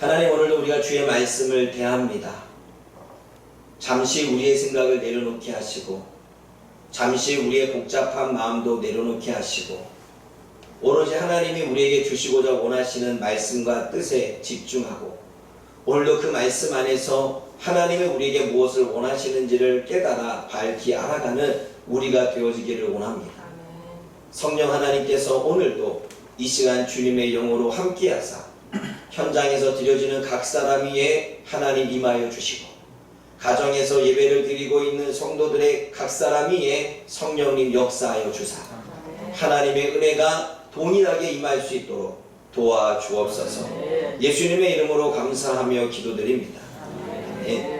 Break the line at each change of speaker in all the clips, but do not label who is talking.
하나님, 오늘도 우리가 주의 말씀을 대합니다. 잠시 우리의 생각을 내려놓게 하시고, 잠시 우리의 복잡한 마음도 내려놓게 하시고, 오로지 하나님이 우리에게 주시고자 원하시는 말씀과 뜻에 집중하고, 오늘도 그 말씀 안에서 하나님이 우리에게 무엇을 원하시는지를 깨달아 밝히 알아가는 우리가 되어지기를 원합니다. 성령 하나님께서 오늘도 이 시간 주님의 영으로 함께하사 현장에서 드려지는 각 사람 위에 하나님 임하여 주시고, 가정에서 예배를 드리고 있는 성도들의 각 사람 위에 성령님 역사하여 주사 하나님의 은혜가 동일하게 임할 수 있도록 도와주옵소서. 예수님의 이름으로 감사하며 기도드립니다. 네.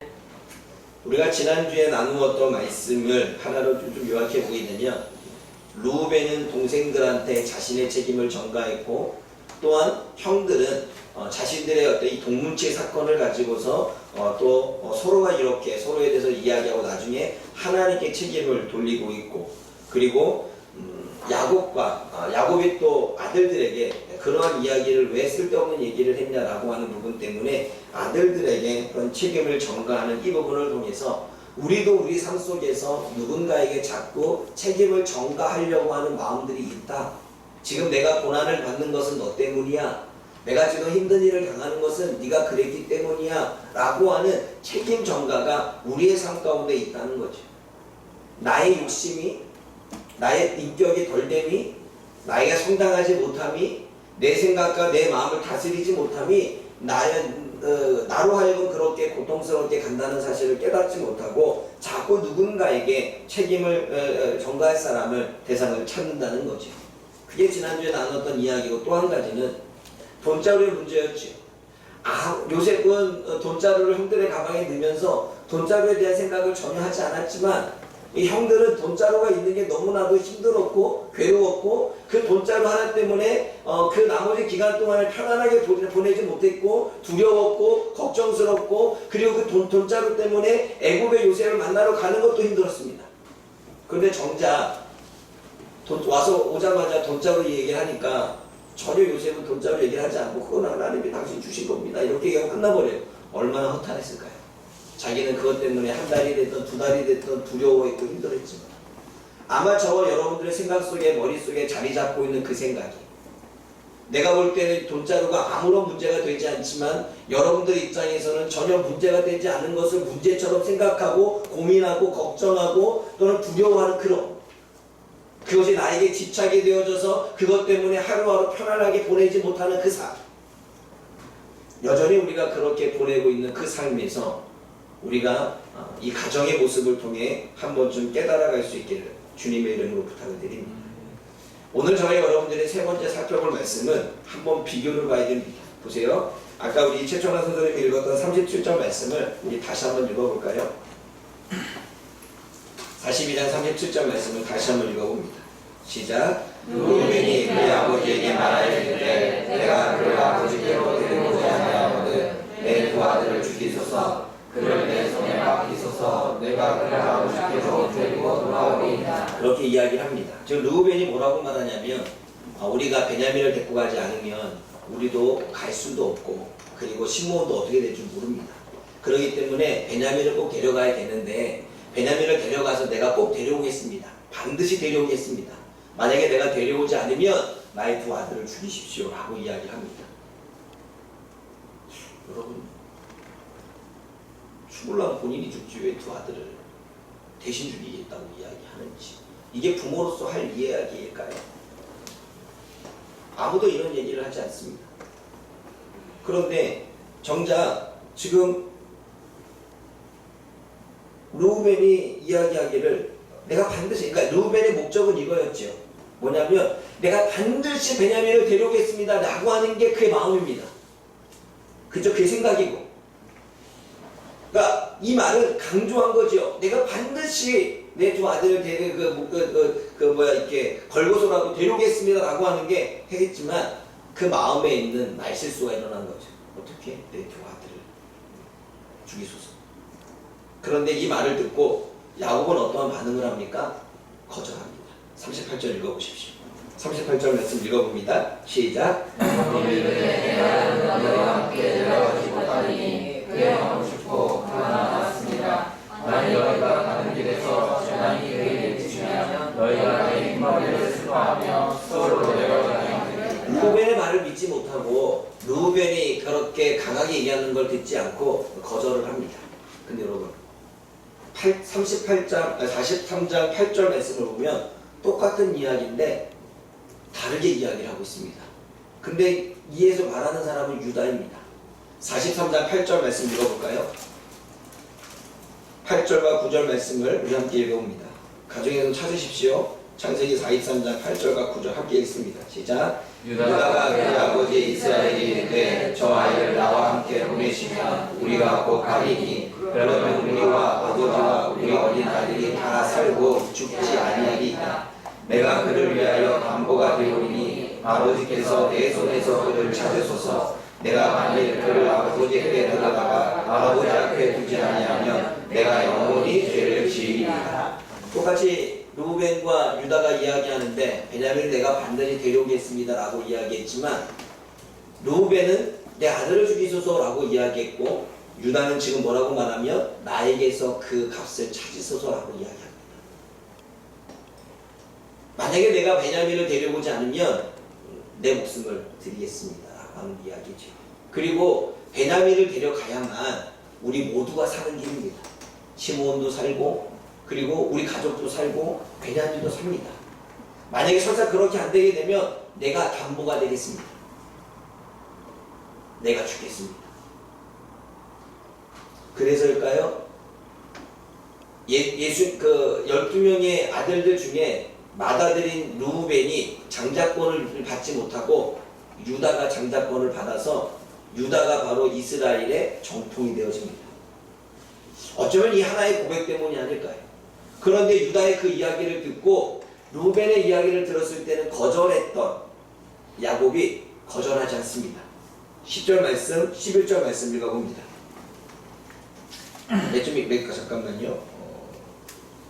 우리가 지난주에 나누었던 말씀을 하나로 좀 요약해 보이면요, 루벤은 동생들한테 자신의 책임을 전가했고, 또한 형들은 자신들의 어떤 이 동문체 사건을 가지고서 또 서로가 이렇게 서로에 대해서 이야기하고 나중에 하나님께 책임을 돌리고 있고, 그리고 야곱이 또 아들들에게 그러한 이야기를 왜 쓸데없는 얘기를 했냐라고 하는 부분 때문에 아들들에게 그런 책임을 전가하는 이 부분을 통해서 우리도 우리 삶 속에서 누군가에게 자꾸 책임을 전가하려고 하는 마음들이 있다. 지금 내가 고난을 받는 것은 너 때문이야. 내가 지금 힘든 일을 당하는 것은 네가 그랬기 때문이야 라고 하는 책임 전가가 우리의 삶 가운데 있다는 거죠. 나의 욕심이, 나의 인격이 덜됨이, 나에게 성장하지 못함이, 내 생각과 내 마음을 다스리지 못함이 나로 하여금 그렇게 고통스럽게 간다는 사실을 깨닫지 못하고 자꾸 누군가에게 책임을 전가할 사람을, 대상을 찾는다는 거죠. 그게 지난주에 나눴던 이야기고, 또 한 가지는 돈자루의 문제였죠. 요셉은 돈자루를 형들의 가방에 넣으면서 돈자루에 대한 생각을 전혀 하지 않았지만, 이 형들은 돈자루가 있는 게 너무나도 힘들었고 괴로웠고, 그 돈자루 하나 때문에 그 나머지 기간 동안을 편안하게 보내지 못했고, 두려웠고 걱정스럽고, 그리고 그 돈자루 때문에 애굽의 요셉을 만나러 가는 것도 힘들었습니다. 그런데 정작 오자마자 돈자루 얘기를 하니까 전혀 요셉은 돈자루 얘기를 하지 않고, 그건 하나님이 당신 주신 겁니다 이렇게 얘기하고 끝나버려요. 얼마나 허탈했을까요? 자기는 그것 때문에 한 달이 됐든 두 달이 됐든 두려워했고 힘들었지만, 아마 저와 여러분들의 생각 속에, 머릿속에 자리 잡고 있는 그 생각이, 내가 볼 때는 돈자루가 아무런 문제가 되지 않지만 여러분들 입장에서는 전혀 문제가 되지 않은 것을 문제처럼 생각하고 고민하고 걱정하고 또는 두려워하는 그것이 나에게 집착이 되어져서 그것 때문에 하루하루 편안하게 보내지 못하는 그 삶, 여전히 우리가 그렇게 보내고 있는 그 삶에서 우리가 이 가정의 모습을 통해 한 번쯤 깨달아갈 수 있기를 주님의 이름으로 부탁을 드립니다. 오늘 저희 여러분들의 세 번째 살펴볼 말씀은 한번 비교를 봐야 됩니다. 보세요. 아까 우리 최천화 선생님이 읽었던 37절 말씀을 우리 다시 한번 읽어볼까요? 42장 37절 말씀을 다시 한번 읽어봅니다. 시작. 루벤이 그의 아버지에게 말하였는데 내가 그를 아버지께로 데리고자 하였거든 내 두 아들을 죽이소서. 그를 내 손에 맡기소서. 내가 그를 아버지께로 데리고 돌아오리이다. 그렇게 이야기를 합니다. 즉 르우벤이 뭐라고 말하냐면, 우리가 베냐민을 데리고 가지 않으면 우리도 갈 수도 없고, 그리고 시므온도 어떻게 될 줄 모릅니다. 그렇기 때문에 베냐민을 꼭 데려가야 되는데, 베냐민을 데려가서 내가 꼭 데려오겠습니다. 반드시 데려오겠습니다. 만약에 내가 데려오지 않으면 나의 두 아들을 죽이십시오 라고 이야기합니다. 여러분, 죽으려면 본인이 죽지 왜 두 아들을 대신 죽이겠다고 이야기하는지, 이게 부모로서 할 이야기일까요? 아무도 이런 얘기를 하지 않습니다. 그런데 정작 지금 르우벤이 이야기하기를 내가 반드시, 그러니까 르우벤의 목적은 이거였죠. 뭐냐면 내가 반드시 베냐민을 데려오겠습니다 라고 하는 게 그의 마음입니다. 그죠? 그의 생각이고, 그러니까 이 말은 강조한 거죠. 내가 반드시 내 두 아들을 이렇게 걸고서라도 데려오겠습니다 라고 하는 게 하겠지만, 그 마음에 있는 말실수가 일어난 거죠. 어떻게? 내 두 아들을 죽이소서. 그런데 이 말을 듣고 야곱은 어떠한 반응을 합니까? 거절합니다. 38절 읽어보십시오. 38절 말씀 읽어봅니다. 시작.
만일 너희가 가는 길에서 재난이 그에게 미치면 너희가 내 흰머리를 슬퍼하며 서로 내려가냐.
루벤의 말을 믿지 못하고 루벤이 그렇게 강하게 얘기하는 걸 듣지 않고 거절을 합니다. 근데 여러분 43장 8절 말씀을 보면 똑같은 이야기인데 다르게 이야기를 하고 있습니다. 근데 이에서 말하는 사람은 유다입니다. 43장 8절 말씀 읽어볼까요? 8절과 9절 말씀을 우리 함께 읽어봅니다. 가정에서 찾으십시오. 창세기 43장 8절과 9절 함께 읽습니다. 시작.
유다가 그의 아버지 이스라엘이 이르되 저 아이를 나와 함께 보내시면 우리가 곧 가리니 그러면 우리와 아버지와 우리 어린 아들이 다 살고 죽지 아니하리이다. 내가 그를 위하여 담보가 되오리니 아버지께서 내 손에서 그를 찾으소서. 내가 만일 그를 아버지에게 데려다가 아버지 앞에 두지 아니하면 내가 영원히 죄를 지으리이다.
똑같이 루벤과 유다가 이야기하는데 베냐민을 내가 반드시 데려오겠습니다 라고 이야기했지만 루벤은 내 아들을 죽이소서 라고 이야기했고 유다는 지금 뭐라고 말하면 나에게서 그 값을 찾으소서 라고 이야기합니다. 만약에 내가 베냐민을 데려오지 않으면 내 목숨을 드리겠습니다 라고 하는 이야기죠. 그리고 베냐민을 데려가야만 우리 모두가 사는 길입니다. 시므온도 살고 그리고 우리 가족도 살고 베냐민도 삽니다. 만약에 설사 그렇게 안 되게 되면 내가 담보가 되겠습니다. 내가 죽겠습니다. 그래서일까요? 예수 그 12명의 아들들 중에 맏아들인 루벤이 장자권을 받지 못하고 유다가 장자권을 받아서 유다가 바로 이스라엘의 정통이 되어집니다. 어쩌면 이 하나의 고백 때문이 아닐까요? 그런데 유다의 그 이야기를 듣고 루벤의 이야기를 들었을 때는 거절했던 야곱이 거절하지 않습니다. 10절 말씀, 11절 말씀 읽어봅니다. 잠깐만요.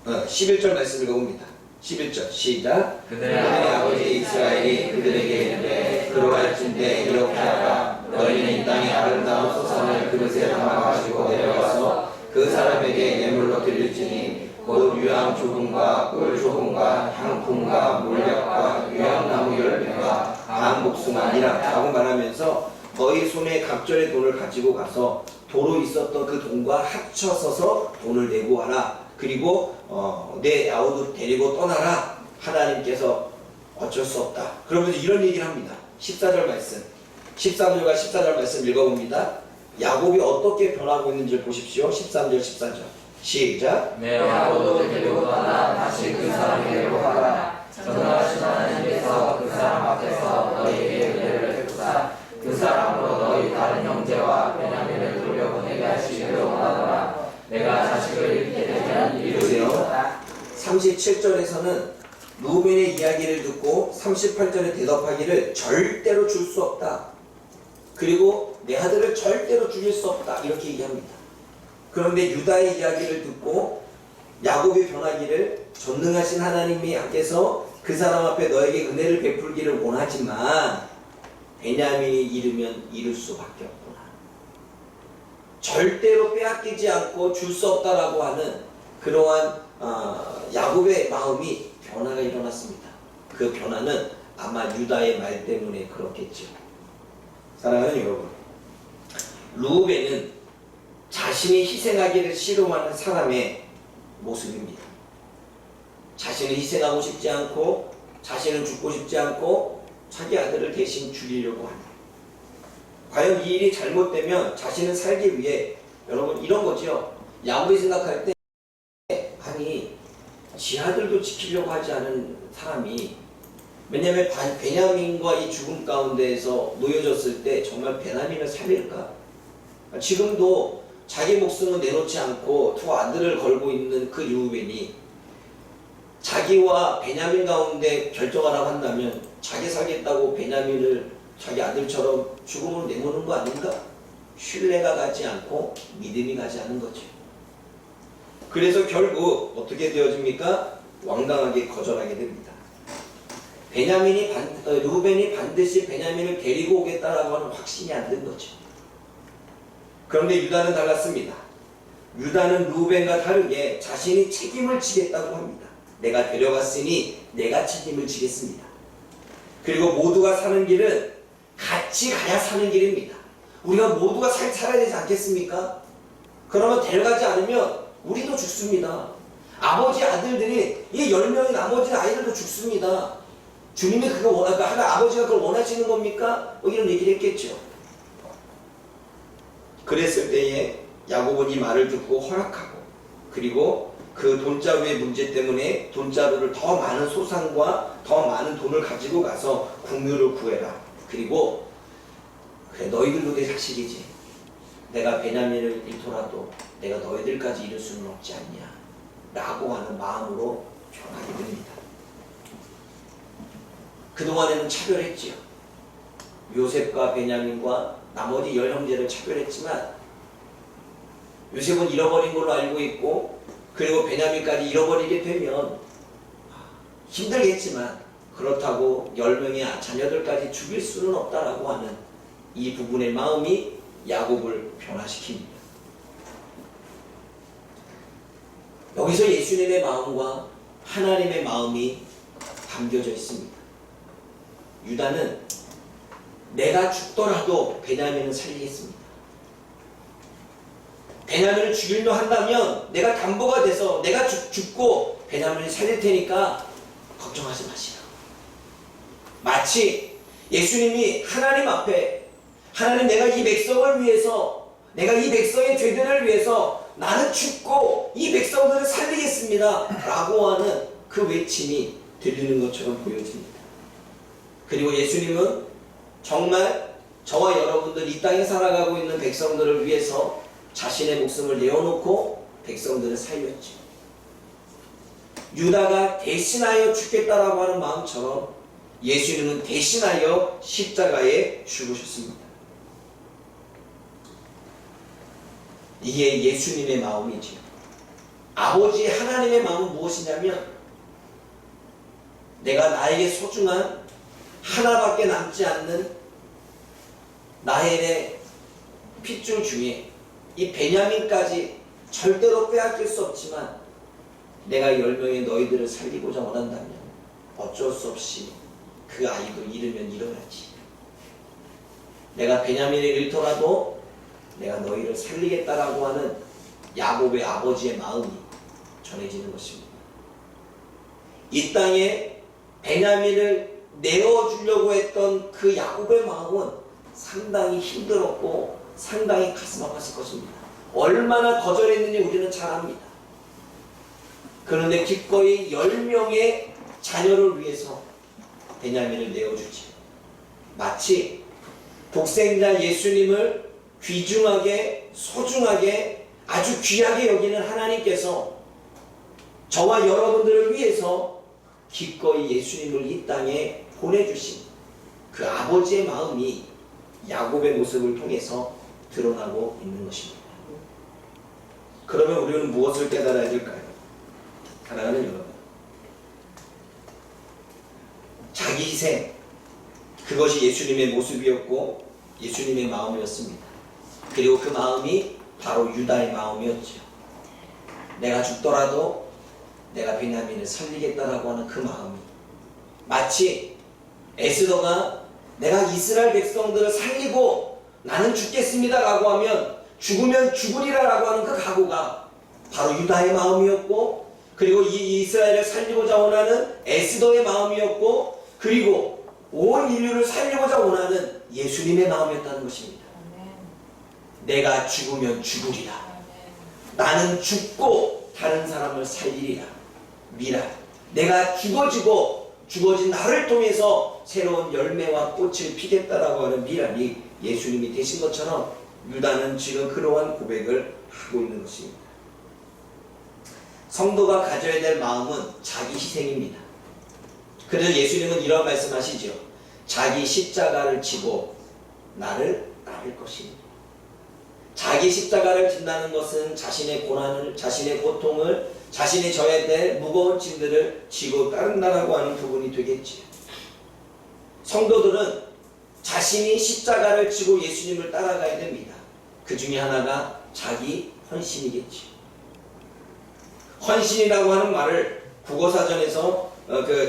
11절 말씀 읽어봅니다. 11절 시작.
그들의 아버지 이스라엘이 그들에게 이르되 그러할진대 이렇게 하라. 너희는 이 땅의 아름다운 소산을 그릇에 담아가지고 내려가서 그 사람에게 예물로 드릴지니 곧 유향 조금과 꿀 조금과 향품과 몰약과 유향나무 열매와 한 복숭아니라 라고 말하면서 너희 손에 각절의 돈을 가지고 가서 도로 있었던 그 돈과 합쳐서서 돈을 내고 와라. 그리고 내 아우도 데리고 떠나라. 하나님께서 어쩔 수 없다. 그러면서 이런 얘기를 합니다. 14절 말씀 13절과 14절 말씀 읽어봅니다. 야곱이 어떻게 변하고 있는지 보십시오. 13절 14절 시작. 내 아우도 데리고 떠나 다시 그 사람에게로 가라. 전능하신 하나님께서 그 사람 앞에서 너희에게 은혜를 베푸사 그 사람으로 너희 다른 형제와 베냐민을 돌려보내게 하시기를 원하노라. 내가 자식을 잃게 되면 이루리로다.
37절에서는 루벤의 이야기를 듣고 38절에 대답하기를 절대로 줄 수 없다. 그리고 내 아들을 절대로 죽일 수 없다. 이렇게 얘기합니다. 그런데 유다의 이야기를 듣고 야곱이 변하기를 전능하신 하나님이 앞에서 그 사람 앞에 너에게 은혜를 베풀기를 원하지만 베냐민이 잃으면 잃을 수밖에 없구나. 절대로 빼앗기지 않고 줄 수 없다라고 하는 그러한 야곱의 마음이 변화가 일어났습니다. 그 변화는 아마 유다의 말 때문에 그렇겠죠. 사랑하는 여러분, 루벤은 자신이 희생하기를 싫어하는 사람의 모습입니다. 자신을 희생하고 싶지 않고 자신은 죽고 싶지 않고 자기 아들을 대신 죽이려고 합니다. 과연 이 일이 잘못되면 자신은 살기 위해 여러분 이런 거죠. 야곱이 생각할 때 아니 지 아들도 지키려고 하지 않은 사람이 왜냐하면 베냐민과 이 죽음 가운데에서 놓여졌을 때 정말 베냐민을 살릴까? 지금도 자기 목숨은 내놓지 않고 두 아들을 걸고 있는 그 르우벤이 자기와 베냐민 가운데 결정하라고 한다면 자기 살겠다고 베냐민을 자기 아들처럼 죽음으로 내모는 거 아닌가? 신뢰가 가지 않고 믿음이 가지 않은 거죠. 그래서 결국 어떻게 되어집니까? 왕당하게 거절하게 됩니다. 루벤이 반드시 베냐민을 데리고 오겠다라고 하는 확신이 안 든 거죠. 그런데 유다는 달랐습니다. 유다는 루벤과 다르게 자신이 책임을 지겠다고 합니다. 내가 데려갔으니 내가 책임을 지겠습니다. 그리고 모두가 사는 길은 같이 가야 사는 길입니다. 우리가 모두가 살아야 되지 않겠습니까? 그러면 데려가지 않으면 우리도 죽습니다. 아버지 아들들이 이 10명의 나머지 아이들도 죽습니다. 주님이 아버지가 그걸 원하시는 겁니까? 이런 얘기를 했겠죠. 그랬을 때에 야곱은 이 말을 듣고 허락하고, 그리고 그 돈자루의 문제 때문에 돈자루를 더 많은 소산과 더 많은 돈을 가지고 가서 궁유를 구해라. 그리고 그래, 너희들도 내 자식이지. 내가 베냐민을 잃더라도 내가 너희들까지 잃을 수는 없지 않냐 라고 하는 마음으로 표현하게 됩니다. 그동안에는 차별했지요. 요셉과 베냐민과 나머지 10형제를 차별했지만 요셉은 잃어버린 걸로 알고 있고, 그리고 베냐민까지 잃어버리게 되면 힘들겠지만 그렇다고 10명의 자녀들까지 죽일 수는 없다라고 하는 이 부분의 마음이 야곱을 변화시킵니다. 여기서 예수님의 마음과 하나님의 마음이 담겨져 있습니다. 유다는 내가 죽더라도 베냐민을 살리겠습니다. 베냐민을 죽이려 한다면 내가 담보가 돼서 내가 죽고 베냐민을 살릴 테니까 걱정하지 마시라. 마치 예수님이 하나님 앞에, 하나님 내가 이 백성을 위해서, 내가 이 백성의 죄들을 위해서 나는 죽고 이 백성들을 살리겠습니다 라고 하는 그 외침이 들리는 것처럼 보여집니다. 그리고 예수님은 정말 저와 여러분들 이 땅에 살아가고 있는 백성들을 위해서 자신의 목숨을 내어놓고 백성들을 살렸죠. 유다가 대신하여 죽겠다라고 하는 마음처럼 예수님은 대신하여 십자가에 죽으셨습니다. 이게 예수님의 마음이지요. 아버지 하나님의 마음은 무엇이냐면, 내가 나에게 소중한 하나밖에 남지 않는 나의 핏줄 중에 이 베냐민까지 절대로 빼앗길 수 없지만 내가 10명의 너희들을 살리고자 원한다면 어쩔 수 없이 그 아이도 잃으면 잃어야지. 내가 베냐민을 잃더라도 내가 너희를 살리겠다라고 하는 야곱의 아버지의 마음이 전해지는 것입니다. 이 땅에 베냐민을 내어주려고 했던 그 야곱의 마음은 상당히 힘들었고 상당히 가슴 아팠을 것입니다. 얼마나 거절했는지 우리는 잘 압니다. 그런데 기꺼이 10명의 자녀를 위해서 베냐민을 내어주지. 마치 독생자 예수님을 귀중하게, 소중하게, 아주 귀하게 여기는 하나님께서 저와 여러분들을 위해서 기꺼이 예수님을 이 땅에 보내주신 그 아버지의 마음이 야곱의 모습을 통해서 드러나고 있는 것입니다. 그러면 우리는 무엇을 깨달아야 될까요? 사랑하는 여러분, 자기 희생, 그것이 예수님의 모습이었고 예수님의 마음이었습니다. 그리고 그 마음이 바로 유다의 마음이었죠. 내가 죽더라도 내가 베냐민을 살리겠다라고 하는 그 마음이, 마치 에스더가 내가 이스라엘 백성들을 살리고 나는 죽겠습니다 라고 하면 죽으면 죽으리라 라고 하는 그 각오가 바로 유다의 마음이었고, 그리고 이 이스라엘을 살리고자 원하는 에스더의 마음이었고, 그리고 온 인류를 살리고자 원하는 예수님의 마음이었다는 것입니다. 내가 죽으면 죽으리라. 나는 죽고 다른 사람을 살리리라. 미라. 내가 죽어진 나를 통해서 새로운 열매와 꽃을 피겠다라고 하는 미랄이 예수님이 되신 것처럼 유다는 지금 그러한 고백을 하고 있는 것입니다. 성도가 가져야 될 마음은 자기 희생입니다. 그래서 예수님은 이런 말씀하시죠. 자기 십자가를 지고 나를 따를 것이니. 자기 십자가를 진다는 것은 자신의 고난을, 자신의 고통을, 자신이 져야 될 무거운 짐들을 지고 따른다라고 하는 부분이 되겠지요. 성도들은 자신이 십자가를 지고 예수님을 따라가야 됩니다. 그 중에 하나가 자기 헌신이겠죠. 헌신이라고 하는 말을 국어사전에서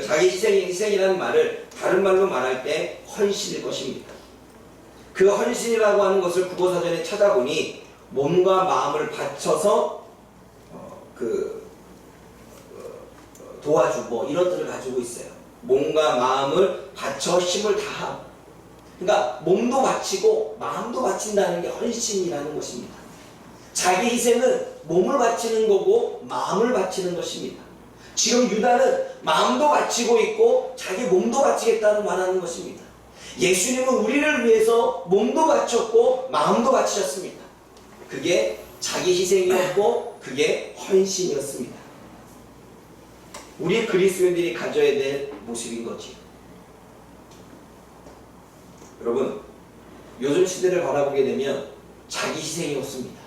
자기 희생이라는 말을 다른 말로 말할 때 헌신일 것입니다. 그 헌신이라고 하는 것을 국어사전에 찾아보니 몸과 마음을 바쳐서 도와주고 이런 뜻을 가지고 있어요. 몸과 마음을 바쳐 힘을 다함. 그러니까 몸도 바치고 마음도 바친다는 게 헌신이라는 것입니다. 자기 희생은 몸을 바치는 거고 마음을 바치는 것입니다. 지금 유다는 마음도 바치고 있고 자기 몸도 바치겠다는 말하는 것입니다. 예수님은 우리를 위해서 몸도 바쳤고 마음도 바치셨습니다. 그게 자기 희생이었고 그게 헌신이었습니다. 우리 그리스도인들이 가져야 될 모습인 거지. 여러분, 요즘 시대를 바라보게 되면 자기 희생이 없습니다.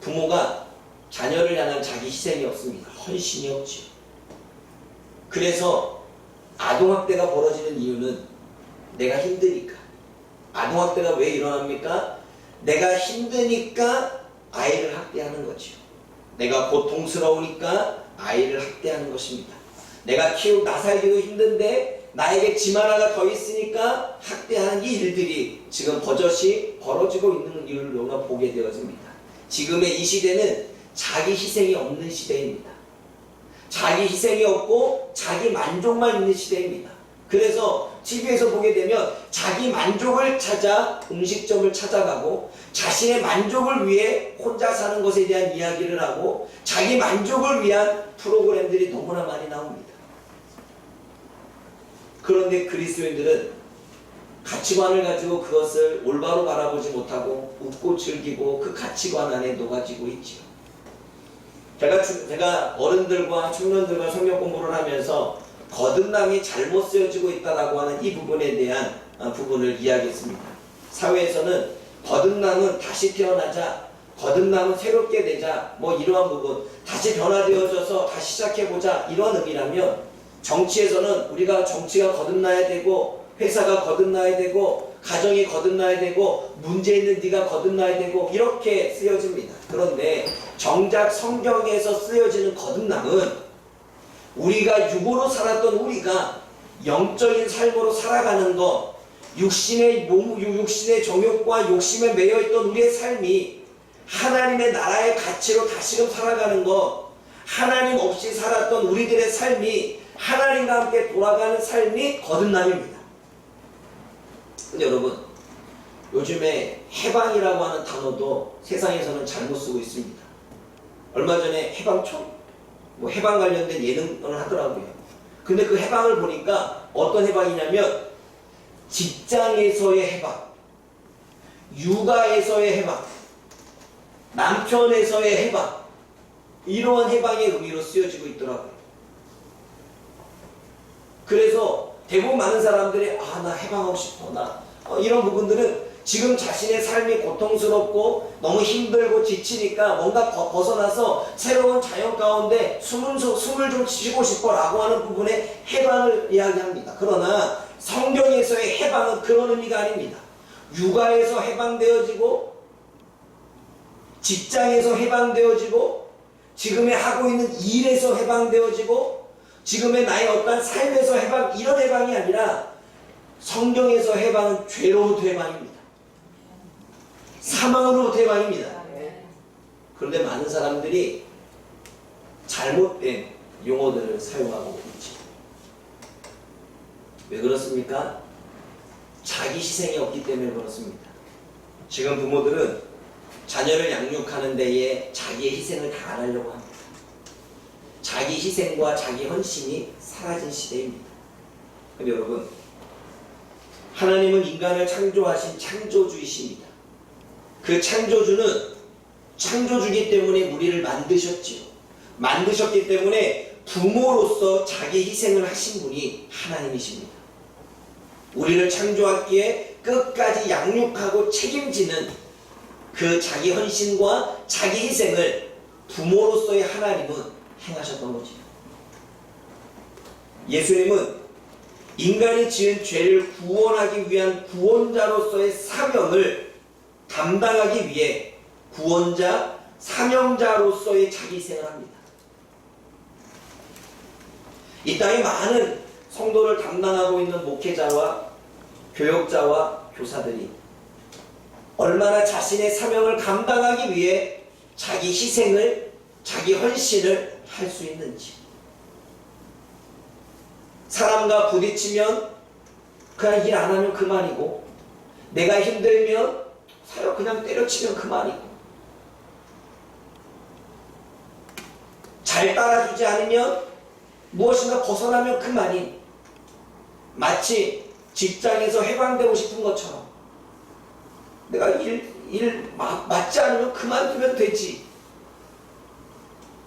부모가 자녀를 향한 자기 희생이 없습니다. 헌신이 없지요. 그래서 아동학대가 벌어지는 이유는 내가 힘드니까. 아동학대가 왜 일어납니까? 내가 힘드니까 아이를 학대하는 거지요. 내가 고통스러우니까 아이를 학대하는 것입니다. 내가 나 살기도 힘든데 나에게 짐 하나가 더 있으니까 학대하는 이 일들이 지금 버젓이 벌어지고 있는 이유를 우리가 보게 되어집니다. 지금의 이 시대는 자기 희생이 없는 시대입니다. 자기 희생이 없고 자기 만족만 있는 시대입니다. 그래서 TV에서 보게 되면 자기 만족을 찾아 음식점을 찾아가고 자신의 만족을 위해 혼자 사는 것에 대한 이야기를 하고 자기 만족을 위한 프로그램들이 너무나 많이 나옵니다. 그런데 그리스도인들은 가치관을 가지고 그것을 올바로 바라보지 못하고 웃고 즐기고 그 가치관 안에 녹아지고 있지요. 제가 어른들과 청년들과 성경 공부를 하면서 거듭남이 잘못 쓰여지고 있다라고 하는 이 부분에 대한 부분을 이야기했습니다. 사회에서는 거듭남은 다시 태어나자, 거듭남은 새롭게 되자, 뭐 이러한 부분, 다시 변화되어져서 다시 시작해보자 이런 의미라면, 정치에서는 우리가 정치가 거듭나야 되고 회사가 거듭나야 되고 가정이 거듭나야 되고 문제 있는 네가 거듭나야 되고 이렇게 쓰여집니다. 그런데 정작 성경에서 쓰여지는 거듭남은 우리가 육으로 살았던 우리가 영적인 삶으로 살아가는 것, 육신의 정욕과 욕심에 매여있던 우리의 삶이 하나님의 나라의 가치로 다시금 살아가는 것, 하나님 없이 살았던 우리들의 삶이 하나님과 함께 돌아가는 삶이 거듭남입니다. 근데 여러분, 요즘에 해방이라고 하는 단어도 세상에서는 잘못 쓰고 있습니다. 얼마 전에 해방촌? 해방 관련된 예능을 하더라고요. 근데 그 해방을 보니까 어떤 해방이냐면 직장에서의 해방, 육아에서의 해방, 남편에서의 해방, 이러한 해방의 의미로 쓰여지고 있더라고요. 그래서 대부분 많은 사람들이 나 해방하고 싶어, 이런 부분들은 지금 자신의 삶이 고통스럽고 너무 힘들고 지치니까 뭔가 벗어나서 새로운 자연 가운데 숨을 좀 쉬고 싶어 라고 하는 부분에 해방을 이야기합니다. 그러나 성경에서의 해방은 그런 의미가 아닙니다. 육아에서 해방되어지고 직장에서 해방되어지고 지금의 하고 있는 일에서 해방되어지고 지금의 나의 어떤 삶에서 해방, 이런 해방이 아니라 성경에서 해방은 죄로부터 해방입니다. 사망으로부터 해방입니다. 그런데 많은 사람들이 잘못된 용어들을 사용하고 있지. 왜 그렇습니까? 자기 희생이 없기 때문에 그렇습니다. 지금 부모들은 자녀를 양육하는 데에 자기의 희생을 다 안 하려고 합니다. 자기 희생과 자기 헌신이 사라진 시대입니다. 근데 여러분, 하나님은 인간을 창조하신 창조주이십니다. 그 창조주는 창조주기 때문에 우리를 만드셨지요. 만드셨기 때문에 부모로서 자기 희생을 하신 분이 하나님이십니다. 우리를 창조하기에 끝까지 양육하고 책임지는 그 자기 헌신과 자기 희생을 부모로서의 하나님은 행하셨던 거죠. 예수님은 인간이 지은 죄를 구원하기 위한 구원자로서의 사명을 감당하기 위해 구원자, 사명자로서의 자기 희생을 합니다. 이 땅에 많은 성도를 담당하고 있는 목회자와 교역자와 교사들이 얼마나 자신의 사명을 감당하기 위해 자기 희생을, 자기 헌신을 할 수 있는지. 사람과 부딪히면 그냥 일 안 하면 그만이고, 내가 힘들면 사역 그냥 때려치면 그만이고, 잘 따라주지 않으면 무엇인가 벗어나면 그만인, 마치 직장에서 해방되고 싶은 것처럼 내가 일 맞지 않으면 그만두면 되지.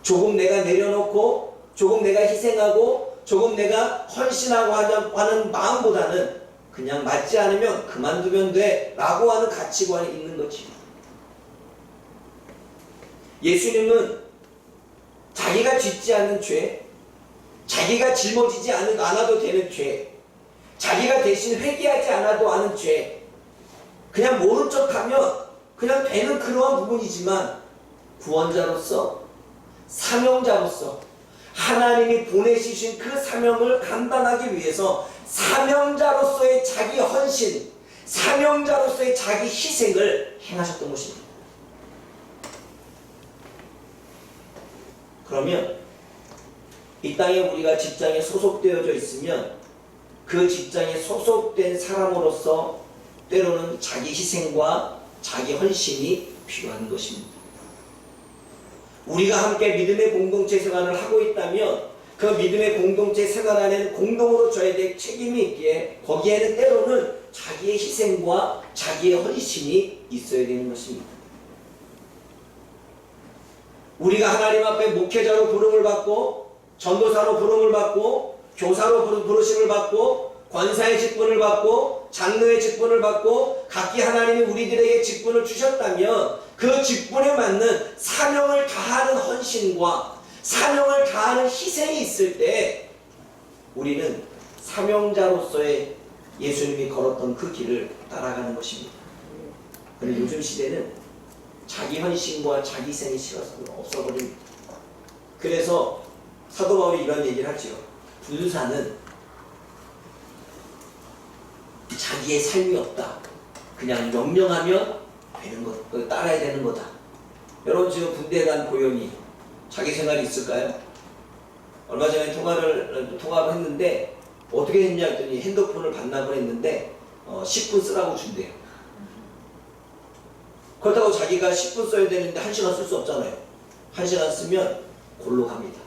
조금 내가 내려놓고 조금 내가 희생하고 조금 내가 헌신하고 하는 마음보다는 그냥 맞지 않으면 그만두면 돼 라고 하는 가치관이 있는 거지. 예수님은 자기가 짓지 않는 죄, 자기가 짊어지지 않아도 되는 죄, 자기가 대신 회개하지 않아도 하는 죄, 그냥 모른 척하면 그냥 되는 그러한 부분이지만 구원자로서, 사명자로서 하나님이 보내주신 그 사명을 감당하기 위해서 사명자로서의 자기 헌신, 사명자로서의 자기 희생을 행하셨던 것입니다. 그러면 이 땅에 우리가 직장에 소속되어져 있으면 그 직장에 소속된 사람으로서 때로는 자기 희생과 자기 헌신이 필요한 것입니다. 우리가 함께 믿음의 공동체 생활을 하고 있다면 그 믿음의 공동체 생활 안에는 공동으로 져야 될 책임이 있기에 거기에는 때로는 자기의 희생과 자기의 헌신이 있어야 되는 것입니다. 우리가 하나님 앞에 목회자로 부름을 받고 전도사로 부름을 받고 교사로 부르심을 받고 권사의 직분을 받고 장로의 직분을 받고 각기 하나님이 우리들에게 직분을 주셨다면 그 직분에 맞는 사명을 다하는 헌신과 사명을 다하는 희생이 있을 때 우리는 사명자로서의 예수님이 걸었던 그 길을 따라가는 것입니다. 그런데 요즘 시대는 자기 헌신과 자기 희생이 싫어서 없어버립니다. 그래서 사도 바울이 이런 얘기를 하죠. 불사는 자기의 삶이 없다. 그냥 명령하면 되는 것, 따라야 되는 거다. 여러분 지금 군대에 간 고용이 자기 생활이 있을까요? 얼마 전에 통화를 했는데 어떻게 했냐 했더니 핸드폰을 반납을 했는데 10분 쓰라고 준대요. 그렇다고 자기가 10분 써야 되는데 1시간 쓸 수 없잖아요. 1시간 쓰면 골로 갑니다.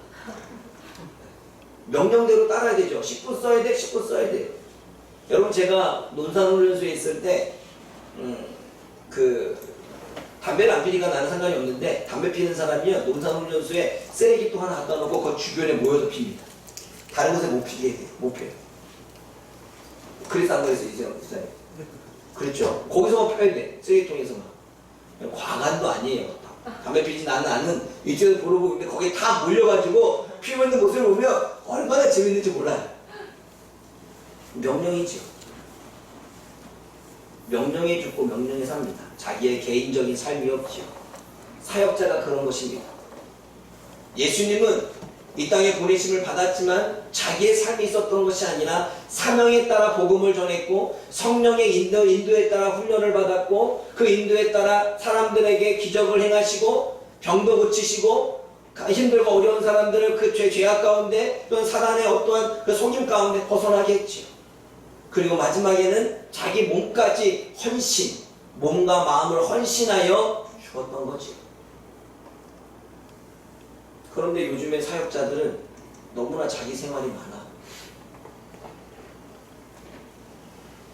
명령대로 따라야 되죠. 10분 써야 돼, 10분 써야 돼요. 여러분 제가 논산훈련소에 있을 때 담배를 안 피니까 나는 상관이 없는데 담배 피는 사람이요 논산훈련소에 쓰레기통 하나 갖다 놓고 그 주변에 모여서 핍니다. 다른 곳에 못 피게 해요. 못 펴요. 그래서 안 그랬어요 이제 그렇죠. 거기서만 펴야 돼. 쓰레기통에서만. 과간도 아니에요. 담배 피지 않는 이쪽에서 보러보고 있는데 거기에 다 몰려가지고 피우고 있는 모습을 보면 얼마나 재밌는지 몰라요. 명령이죠. 명령에 죽고 명령에 삽니다. 자기의 개인적인 삶이 없죠. 사역자가 그런 것입니다. 예수님은 이 땅에 보내심을 받았지만 자기의 삶이 있었던 것이 아니라 사명에 따라 복음을 전했고 성령의 인도에 따라 훈련을 받았고 그 인도에 따라 사람들에게 기적을 행하시고 병도 고치시고 힘들고 어려운 사람들을 그 죄악 가운데 또는 사단의 어떠한 그 속임 가운데 벗어나게 했죠. 그리고 마지막에는 자기 몸까지 헌신, 몸과 마음을 헌신하여 주었던 거죠. 그런데 요즘의 사역자들은 너무나 자기 생활이 많아.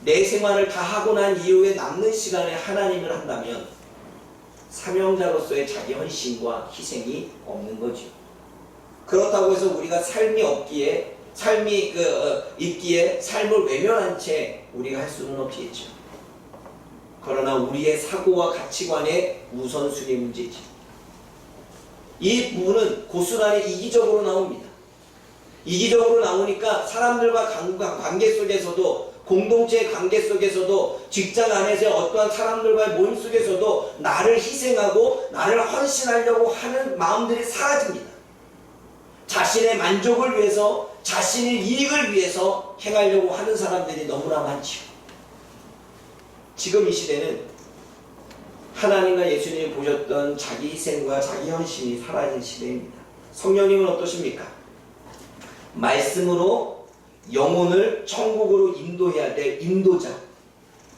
내 생활을 다 하고 난 이후에 남는 시간에 하나님을 한다면 사명자로서의 자기 헌신과 희생이 없는 거죠. 그렇다고 해서 우리가 삶이 있기에 삶을 외면한 채 우리가 할 수는 없겠죠. 그러나 우리의 사고와 가치관의 우선순위 문제지. 이 부분은 고스란히 이기적으로 나옵니다. 이기적으로 나오니까 사람들과 관계 속에서도, 공동체 관계 속에서도, 직장 안에서의 어떠한 사람들과의 모임 속에서도 나를 희생하고 나를 헌신하려고 하는 마음들이 사라집니다. 자신의 만족을 위해서, 자신의 이익을 위해서 행하려고 하는 사람들이 너무나 많지요. 지금 이 시대는 하나님과 예수님이 보셨던 자기 희생과 자기 헌신이 사라진 시대입니다. 성령님은 어떠십니까? 말씀으로 영혼을 천국으로 인도해야 될 인도자,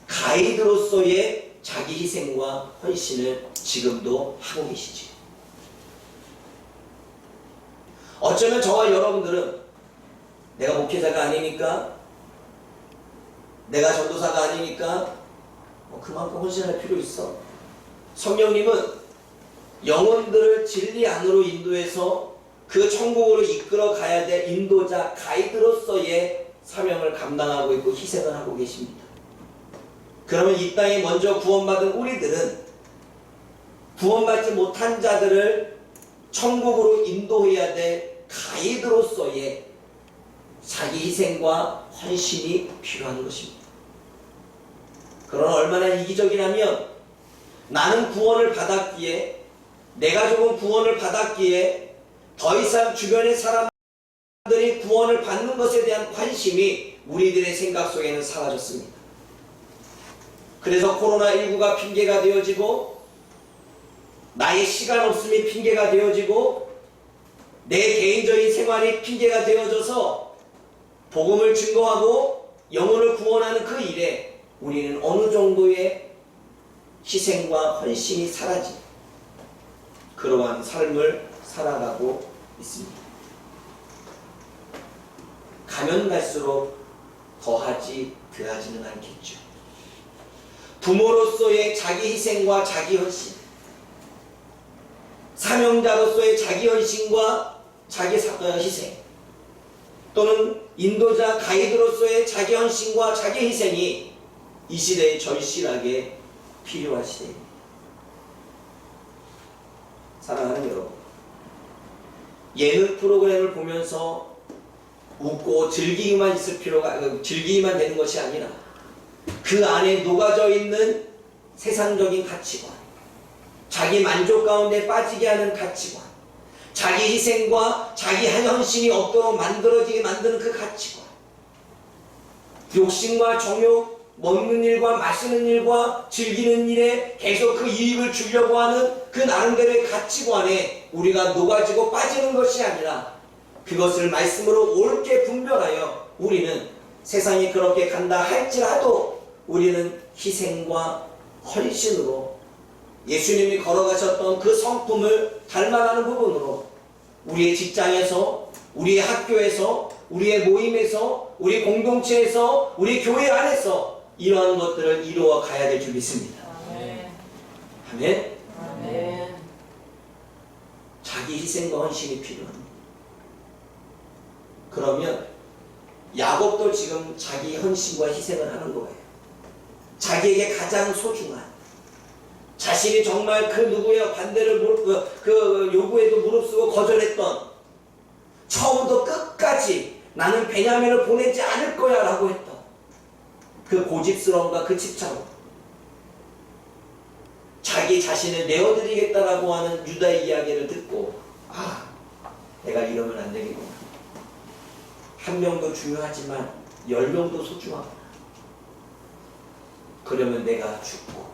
가이드로서의 자기 희생과 헌신을 지금도 하고 계시지. 어쩌면 저와 여러분들은 내가 목회자가 아니니까, 내가 전도사가 아니니까 그만큼 헌신할 필요 있어. 성령님은 영혼들을 진리 안으로 인도해서 그 천국으로 이끌어 가야 될 인도자, 가이드로서의 사명을 감당하고 있고 희생을 하고 계십니다. 그러면 이 땅에 먼저 구원받은 우리들은 구원받지 못한 자들을 천국으로 인도해야 될 가이드로서의 자기 희생과 헌신이 필요한 것입니다. 그러나 얼마나 이기적이라면, 나는 구원을 받았기에, 내 가족은 구원을 받았기에 더 이상 주변의 사람들이 구원을 받는 것에 대한 관심이 우리들의 생각 속에는 사라졌습니다. 그래서 코로나19가 핑계가 되어지고, 나의 시간 없음이 핑계가 되어지고, 내 개인적인 생활이 핑계가 되어져서 복음을 증거하고 영혼을 구원하는 그 일에 우리는 어느 정도의 희생과 헌신이 사라진 그러한 삶을 살아가고 있습니다. 가면 갈수록 더하지 덜하지는 않겠죠. 부모로서의 자기 희생과 자기 헌신, 사명자로서의 자기 헌신과 자기 희생, 또는 인도자 가이드로서의 자기 헌신과 자기 희생이 이 시대에 절실하게 필요한 시대입니다. 사랑하는 여러분, 예능 프로그램을 보면서 웃고 즐기기만 즐기기만 되는 것이 아니라 그 안에 녹아져 있는 세상적인 가치관, 자기 만족 가운데 빠지게 하는 가치관, 자기 희생과 자기 헌신이 없도록 만들어지게 만드는 그 가치관, 욕심과 정욕, 먹는 일과 마시는 일과 즐기는 일에 계속 그 이익을 주려고 하는 그 나름대로의 가치관에 우리가 녹아지고 빠지는 것이 아니라 그것을 말씀으로 옳게 분별하여 우리는 세상이 그렇게 간다 할지라도 우리는 희생과 헌신으로 예수님이 걸어가셨던 그 성품을 닮아가는 부분으로 우리의 직장에서, 우리의 학교에서, 우리의 모임에서, 우리 공동체에서, 우리 교회 안에서 이러한 것들을 이루어 가야 될 줄 믿습니다.
아멘.
아멘.
아멘.
자기 희생과 헌신이 필요합니다. 그러면 야곱도 지금 자기 헌신과 희생을 하는 거예요. 자기에게 가장 소중한, 자신이 정말 그 누구의 반대를 그 요구에도 무릅쓰고 거절했던, 처음부터 끝까지 나는 베냐민을 보내지 않을 거야 라고 했던 그 고집스러움과 그 집착, 자기 자신을 내어드리겠다라고 하는 유다의 이야기를 듣고, 아, 내가 이러면 안 되겠구나. 한 명도 중요하지만 10명도 소중하구나. 그러면 내가 죽고,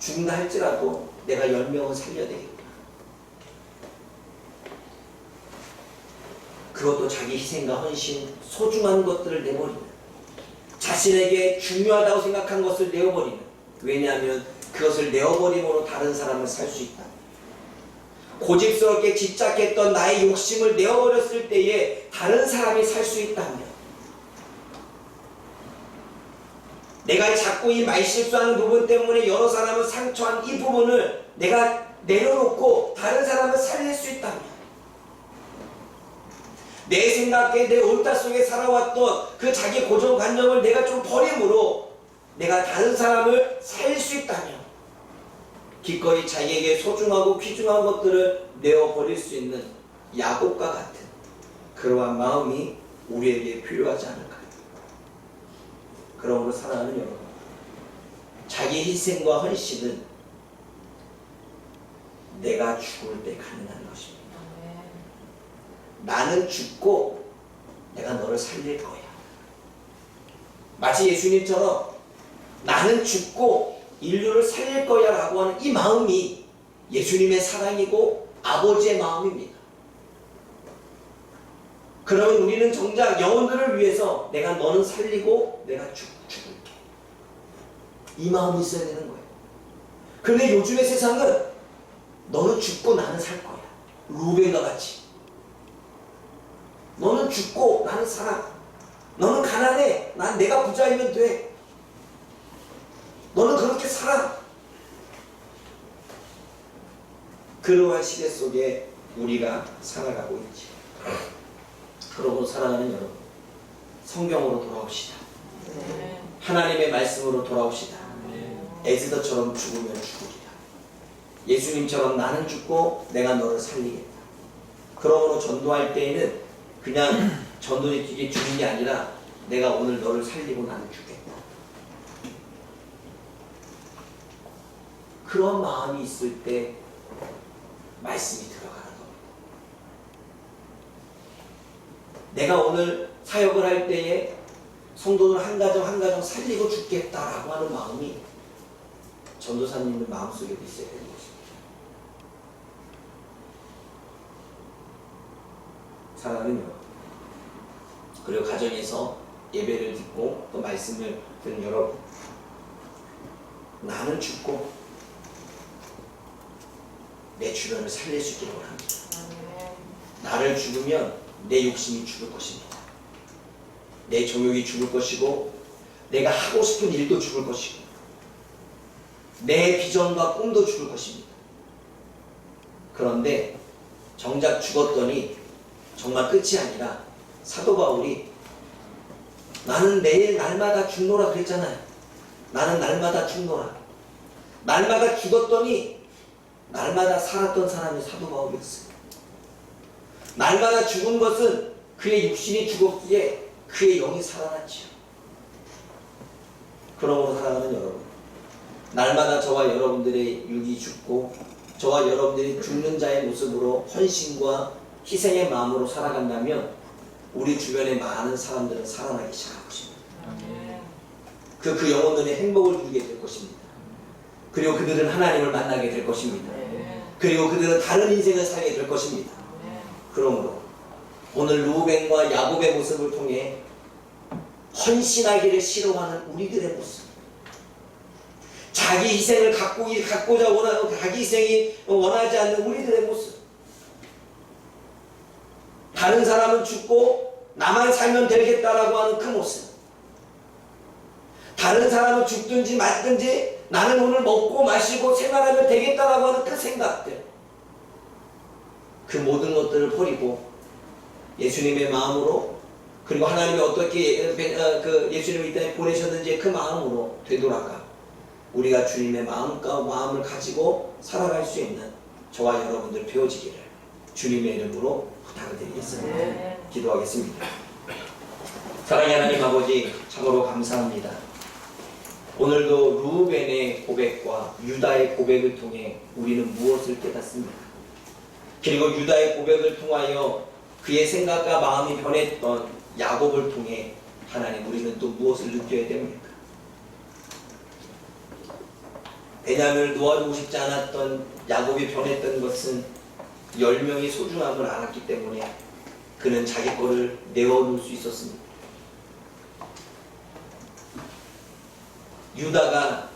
죽는다 할지라도 내가 10명은 살려야 되겠구나. 그것도 자기 희생과 헌신, 소중한 것들을 내버리는, 자신에게 중요하다고 생각한 것을 내어버리는, 왜냐하면 그것을 내어버림으로 다른 사람을 살 수 있다. 고집스럽게 집착했던 나의 욕심을 내어버렸을 때에 다른 사람이 살 수 있다면, 내가 자꾸 이 말실수하는 부분 때문에 여러 사람을 상처한 이 부분을 내가 내려놓고 다른 사람을 살릴 수 있다면, 내 생각에 내 옳다 속에 살아왔던 그 자기 고정관념을 내가 좀 버림으로 내가 다른 사람을 살릴 수 있다면, 기꺼이 자기에게 소중하고 귀중한 것들을 내어버릴 수 있는 야곱과 같은 그러한 마음이 우리에게 필요하지 않을까요? 그러므로 사랑하는 여러분, 자기 희생과 헌신은 내가 죽을 때 가능한 것입니다. 나는 죽고 내가 너를 살릴 거야. 마치 예수님처럼 나는 죽고 인류를 살릴 거야 라고 하는 이 마음이 예수님의 사랑이고 아버지의 마음입니다. 그러면 우리는 정작 영혼들을 위해서 내가 너는 살리고 내가 죽을게. 이 마음이 있어야 되는 거예요. 그런데 요즘의 세상은 너는 죽고 나는 살 거야. 루벤과 같이. 너는 죽고 나는 살아. 너는 가난해. 난 내가 부자이면 돼. 너는 그렇게 살아. 그러한 시대 속에 우리가 살아가고 있지. 그러고 사랑하는 여러분, 성경으로 돌아옵시다. 하나님의 말씀으로 돌아옵시다. 에스더처럼 죽으면 죽으리라. 예수님처럼 나는 죽고 내가 너를 살리겠다. 그러므로 전도할 때에는 그냥 전도지에 죽는 게 아니라 내가 오늘 너를 살리고 나는 죽겠다. 그런 마음이 있을 때 말씀이 들어가는 겁니다. 내가 오늘 사역을 할 때에 성도들 한 가정 한 가정 살리고 죽겠다라고 하는 마음이 전도사님의 마음속에도 있어야 되는 것입니다. 사랑하는 여러분, 그리고 가정에서 예배를 듣고 또 말씀을 듣는 여러분, 나는 죽고 내 주변을 살릴 수 있기를 원합니다. 나를 죽으면 내 욕심이 죽을 것입니다. 내 정욕이 죽을 것이고 내가 하고 싶은 일도 죽을 것이고 내 비전과 꿈도 죽을 것입니다. 그런데 정작 죽었더니 정말 끝이 아니라 사도 바울이 나는 내일 날마다 죽노라 그랬잖아요. 나는 날마다 죽노라. 날마다 죽었더니 날마다 살았던 사람이 사도 바울이었어요. 날마다 죽은 것은 그의 육신이 죽었기에 그의 영이 살아났지요. 그러므로 사랑하는 여러분, 날마다 저와 여러분들의 육이 죽고 저와 여러분들이 죽는 자의 모습으로 헌신과 희생의 마음으로 살아간다면 우리 주변의 많은 사람들은 살아나기 시작할 것입니다. 그 영혼들의 행복을 누리게 될 것입니다. 그리고 그들은 하나님을 만나게 될 것입니다. 그리고 그들은 다른 인생을 살게 될 것입니다. 그러므로 오늘 루벤과 야곱의 모습을 통해 헌신하기를 싫어하는 우리들의 모습, 자기 희생을 갖고자 원하는 자기 희생이 원하지 않는 우리들의 모습, 다른 사람은 죽고 나만 살면 되겠다라고 하는 그 모습, 다른 사람은 죽든지 맞든지 나는 오늘 먹고 마시고 생활하면 되겠다라고 하는 그 생각들, 그 모든 것들을 버리고 예수님의 마음으로, 그리고 하나님이 어떻게 예수님을 이 땅에 보내셨는지 그 마음으로 되돌아가 우리가 주님의 마음을 가지고 살아갈 수 있는 저와 여러분들 되어지기를 주님의 이름으로 부탁을 드리겠습니다. 기도하겠습니다. 사랑의 하나님 아버지, 참으로 감사합니다. 오늘도 루벤의 고백과 유다의 고백을 통해 우리는 무엇을 깨닫습니까? 그리고 유다의 고백을 통하여 그의 생각과 마음이 변했던 야곱을 통해 하나님 우리는 또 무엇을 느껴야 됩니까? 베냐민을 놓아주고 싶지 않았던 야곱이 변했던 것은 10명의 소중함을 알았기 때문에 그는 자기 거를 내어놓을 수 있었습니다. 유다가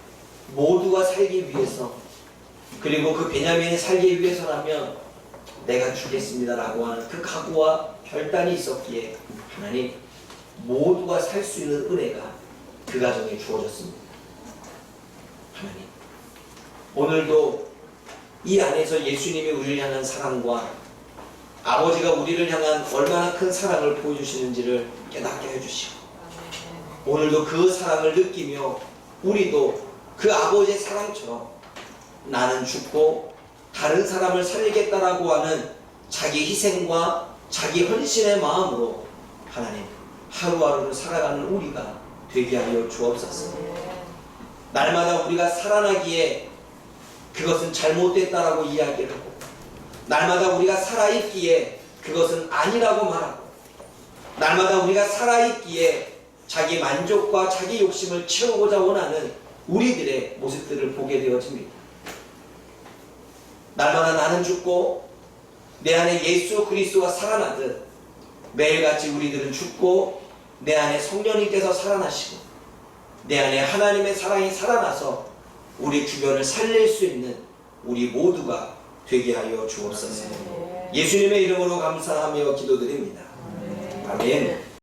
모두가 살기 위해서, 그리고 그 베냐민이 살기 위해서라면 내가 주겠습니다라고 하는 그 각오와 결단이 있었기에 하나님 모두가 살 수 있는 은혜가 그 가정에 주어졌습니다. 하나님, 오늘도 이 안에서 예수님이 우리를 향한 사랑과 아버지가 우리를 향한 얼마나 큰 사랑을 보여주시는지를 깨닫게 해주시고, 오늘도 그 사랑을 느끼며 우리도 그 아버지의 사랑처럼 나는 죽고 다른 사람을 살리겠다라고 하는 자기 희생과 자기 헌신의 마음으로 하나님 하루하루를 살아가는 우리가 되게 하여 주옵소서. 날마다 우리가 살아나기에 그것은 잘못됐다라고 이야기를 하고, 날마다 우리가 살아있기에 그것은 아니라고 말하고, 날마다 우리가 살아있기에 자기 만족과 자기 욕심을 채우고자 원하는 우리들의 모습들을 보게 되어집니다. 날마다 나는 죽고 내 안에 예수 그리스도가 살아나듯 매일같이 우리들은 죽고 내 안에 성령님께서 살아나시고 내 안에 하나님의 사랑이 살아나서 우리 주변을 살릴 수 있는 우리 모두가 되게 하여 주옵소서. 예수님의 이름으로 감사하며 기도드립니다. 아멘.